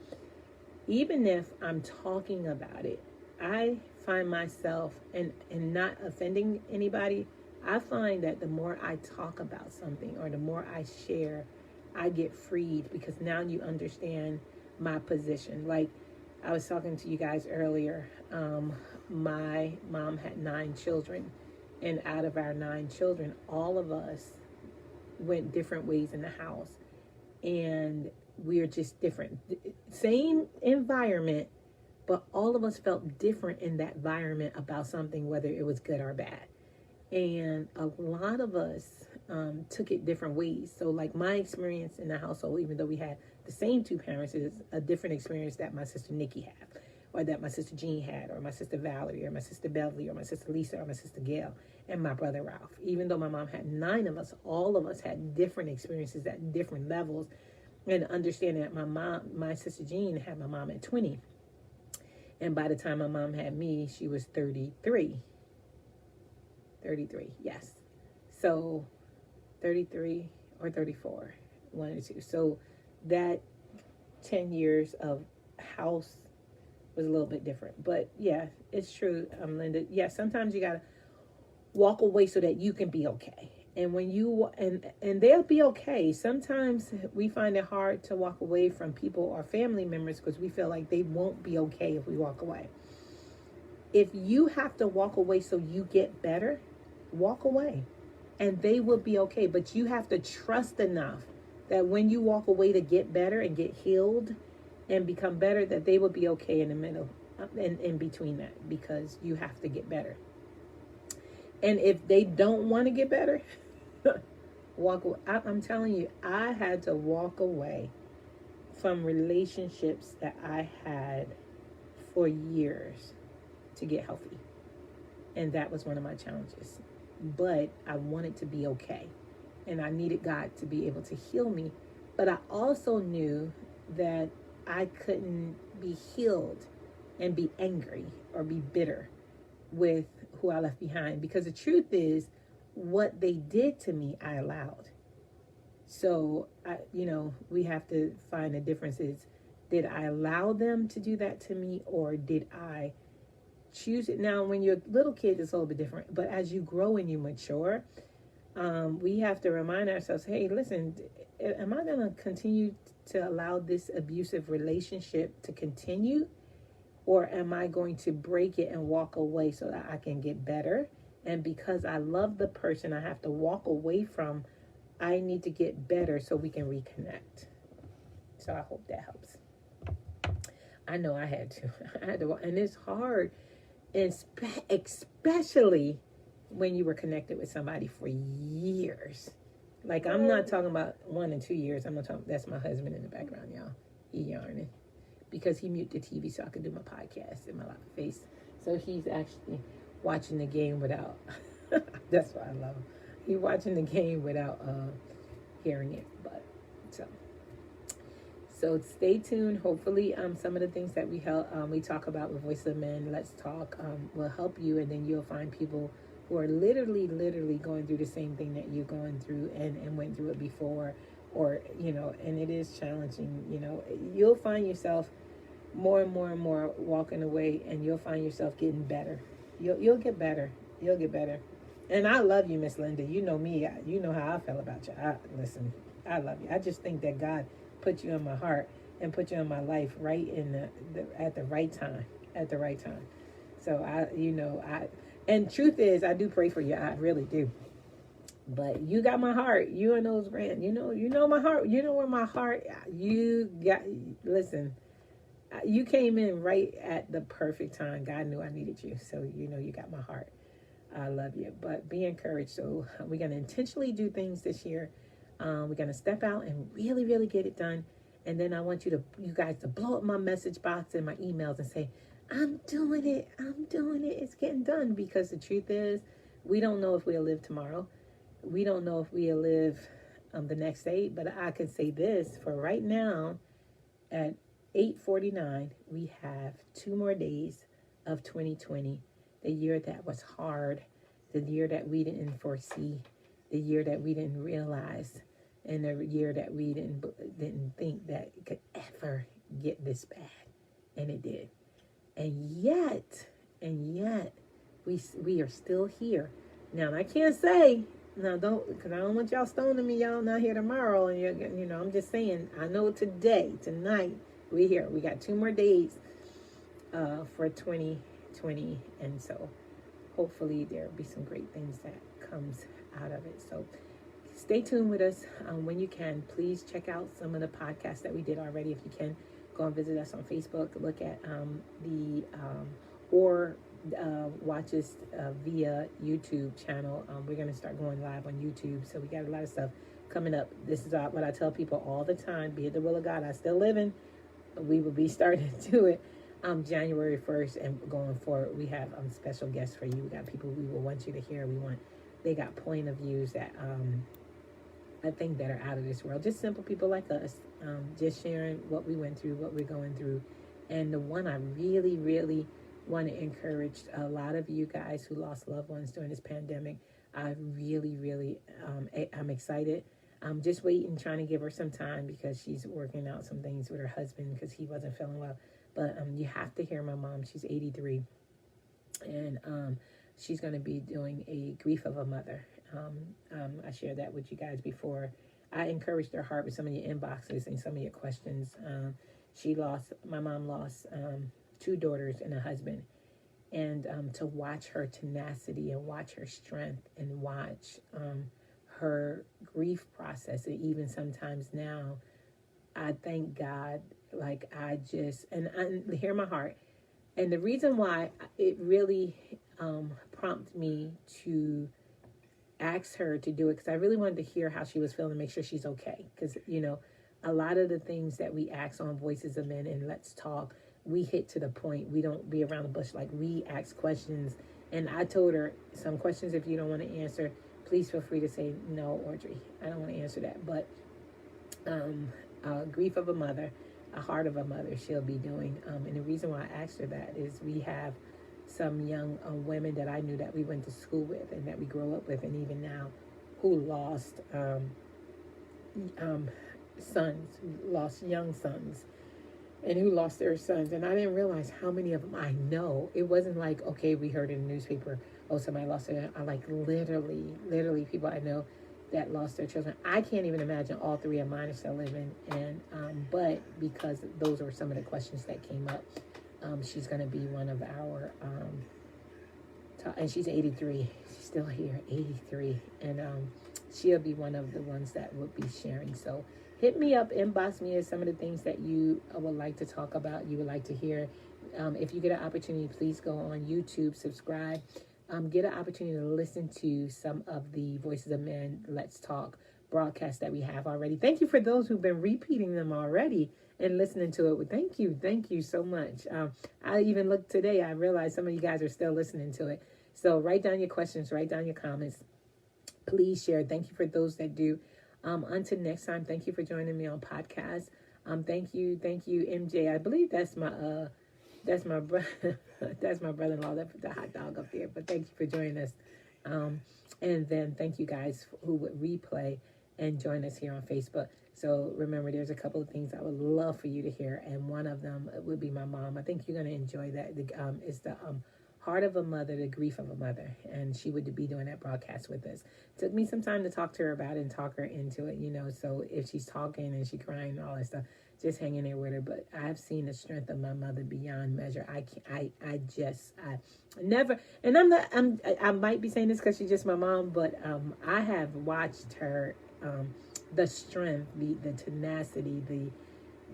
S1: Even if I'm talking about it, I find myself, and not offending anybody, I find that the more I talk about something, or the more I share, I get freed, because now you understand my position. Like I was talking to you guys earlier, my mom had 9 children, and out of our 9 children, all of us went different ways in the house, and we're just different. Same environment, but all of us felt different in that environment about something, whether it was good or bad. And a lot of us took it different ways. So like my experience in the household, even though we had the same 2 parents, is a different experience that my sister Nikki had, or that my sister Jean had, or my sister Valerie, or my sister Beverly, or my sister Lisa, or my sister Gail. and my brother Ralph. Even though my mom had 9 of us, all of us had different experiences at different levels. And understanding that my sister Jean had my mom at 20. And by the time my mom had me, she was 33. 33, yes. So 33 or 34, one or two. So that 10 years of house was a little bit different. But yeah, it's true, Linda. Yeah, sometimes you got to walk away so that you can be okay. And when you, and they'll be okay. Sometimes we find it hard to walk away from people or family members because we feel like they won't be okay if we walk away. If you have to walk away so you get better, walk away and they will be okay. But you have to trust enough that when you walk away to get better and get healed and become better, that they will be okay in the middle and in between that, because you have to get better. And if they don't want to get better, walk away. I'm telling you, I had to walk away from relationships that I had for years to get healthy. And that was one of my challenges. But I wanted to be okay. And I needed God to be able to heal me. But I also knew that I couldn't be healed and be angry or be bitter with who I left behind. Because the truth is, what they did to me, I allowed. So, we have to find the differences. Did I allow them to do that to me, or did I choose it? Now, when you're a little kid, it's a little bit different. But as you grow and you mature, we have to remind ourselves, hey, listen, am I going to continue to allow this abusive relationship to continue? Or am I going to break it and walk away so that I can get better? And because I love the person I have to walk away from, I need to get better so we can reconnect. So I hope that helps. I know I had to. And it's hard, especially when you were connected with somebody for years. Like, I'm not talking about 1 and 2 years. I'm not talking. That's my husband in the background, y'all. He yarning because he muted the TV so I could do my podcast in my face. So he's actually watching the game without. That's why I love him. He's watching the game without hearing it. But so stay tuned. Hopefully, some of the things that we talk about with Voice of Men, Let's Talk, will help you, and then you'll find people who are literally going through the same thing that you're going through and went through it before, or and it is challenging. You'll find yourself more and more walking away, and you'll find yourself getting better. You'll get better. You'll get better. And I love you, Miss Linda. You know me. You know how I feel about you. Listen, I love you. I just think that God put you in my heart and put you in my life right in at the right time. At the right time. So and truth is, I do pray for you. I really do. But you got my heart. You and those grand. You know my heart. You know where my heart. You got. Listen. You came in right at the perfect time. God knew I needed you. So you got my heart. I love you. But be encouraged. So we're going to intentionally do things this year. We're going to step out and really, really get it done. And then I want you guys to blow up my message box and my emails and say, I'm doing it. It's getting done. Because the truth is, we don't know if we'll live tomorrow. We don't know if we'll live the next day. But I can say this, for right now, at 8:49, we have 2 more days of 2020. The year that was hard. The year that we didn't foresee. The year that we didn't realize. And the year that we didn't think that it could ever get this bad. And it did. And yet, we are still here. Now, I can't say, because I don't want y'all stoning me, y'all not here tomorrow. And, I'm just saying, I know tonight, we're here. We got 2 more days for 2020. And so, hopefully, there'll be some great things that comes out of it. So, stay tuned with us when you can. Please check out some of the podcasts that we did already. If you can, go and visit us on Facebook. Look at watch us via YouTube channel. We're going to start going live on YouTube. So we got a lot of stuff coming up. This is what I tell people all the time. Be it the will of God. I still living. We will be starting to do it. January 1st and going forward, we have special guests for you. We got people we will want you to hear. They got point of views that I think that are out of this world. Just simple people like us, just sharing what we went through, what we're going through. And the one I really, really want to encourage a lot of you guys who lost loved ones during this pandemic. I really, really, I'm excited. I'm just waiting, trying to give her some time because she's working out some things with her husband because he wasn't feeling well. But you have to hear my mom. She's 83. And she's going to be doing a grief of a mother. I shared that with you guys before. I encouraged her heart with some of your inboxes and some of your questions. My mom lost 2 daughters and a husband. And to watch her tenacity and watch her strength and watch her grief process, and even sometimes now, I thank God. Like I hear my heart. And the reason why it really prompted me to ask her to do it, because I really wanted to hear how she was feeling, make sure she's okay. Because, a lot of the things that we ask on Voices of Men and Let's Talk, we hit to the point. We don't be around the bush. Like, we ask questions. And I told her, some questions, if you don't want to answer, please feel free to say, no, Audrey, I don't want to answer that. But grief of a mother, a heart of a mother, she'll be doing. And the reason why I asked her that is we have some young women that I knew that we went to school with and that we grew up with, and even now, who lost young sons, and who lost their sons. And I didn't realize how many of them I know. It wasn't like, okay, we heard in the newspaper, oh, somebody lost their, I like literally people I know that lost their children. I can't even imagine all 3 of mine are still living. And but because those are some of the questions that came up, she's going to be one of our and she's 83. She's still here, 83, and she'll be one of the ones that will be sharing. So hit me up, inbox me as some of the things that you would like to talk about, you would like to hear. If you get an opportunity, please go on YouTube, subscribe. Get an opportunity to listen to some of the Voices of Men Let's Talk broadcasts that we have already. Thank you for those who've been repeating them already and listening to it. Thank you so much. I even looked today, I realized some of you guys are still listening to it. So write down your questions, write down your comments. Please share. Thank you for those that do. Until next time, thank you for joining me on podcast. Thank you, MJ. I believe that's my that's my brother-in-law that put the hot dog up there. But thank you for joining us. And then thank you guys who would replay and join us here on Facebook. So remember, there's a couple of things I would love for you to hear, and one of them would be my mom. I think you're going to enjoy that. It's the heart of a mother, the grief of a mother, and she would be doing that broadcast with us. Took me some time to talk to her about it and talk her into it, so if she's talking and she's crying and all that stuff, just hang in there with her. But I've seen the strength of my mother beyond measure. I never, and I might be saying this because she's just my mom, but I have watched her, the strength, the tenacity,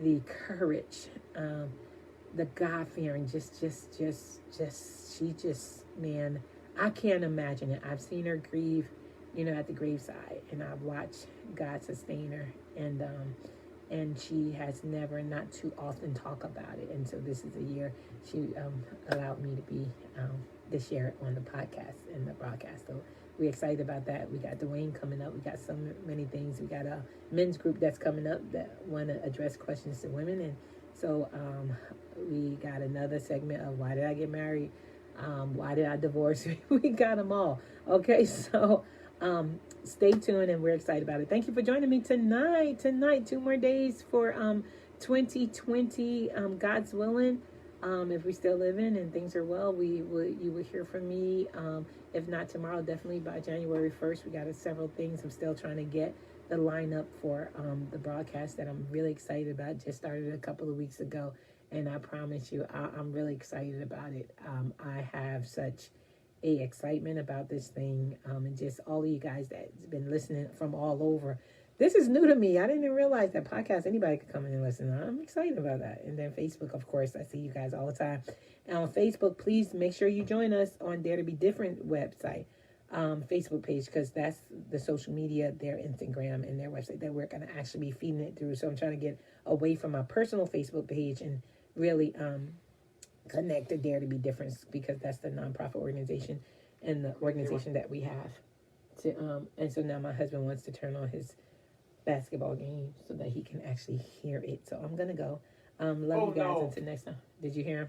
S1: the courage, the God-fearing, man, I can't imagine it. I've seen her grieve, at the graveside, and I've watched God sustain her, and she has never, not too often, talk about it. And so this is a year she allowed me to be to share it on the podcast and the broadcast. So we're excited about that. We got Dwayne coming up. We got so many things. We got a men's group that's coming up that want to address questions to women, and so we got another segment of why did I get married? Why did I divorce? We got them all. Okay, so stay tuned, and we're excited about it. Thank you for joining me tonight. 2 more days for 2020. God's willing. If we're still living and things are well, you will hear from me. If not tomorrow, definitely by January 1st. We got several things. I'm still trying to get the lineup for the broadcast that I'm really excited about. Just started a couple of weeks ago, and I promise you, I'm really excited about it. I have such a excitement about this thing, and just all of you guys that's been listening from all over. This is new to me. I didn't even realize that podcast, anybody could come in and listen. I'm excited about that. And then Facebook, of course, I see you guys all the time. And on Facebook, please make sure you join us on Dare to Be Different website, Facebook page, because that's the social media, their Instagram and their website that we're going to actually be feeding it through. So I'm trying to get away from my personal Facebook page and really connected Dare to Be Different, because that's the nonprofit organization and the organization that we have. And so now my husband wants to turn on his basketball game so that he can actually hear it. So I'm gonna go. Love you guys until next time. Did you hear him?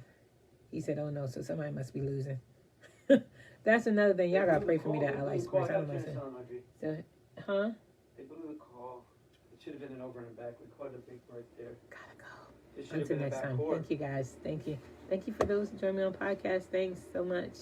S1: He said, "Oh no!" So somebody must be losing. That's another thing. Y'all gotta pray for me that I like sports. I don't know. So, huh?
S2: They blew the call. It should have been an over and back. We caught a big break there.
S1: Gotta go.
S2: It should have
S1: Until
S2: been a
S1: next
S2: back
S1: time.
S2: court.
S1: Thank you guys. Thank you. Thank you for those who join me on podcast. Thanks so much.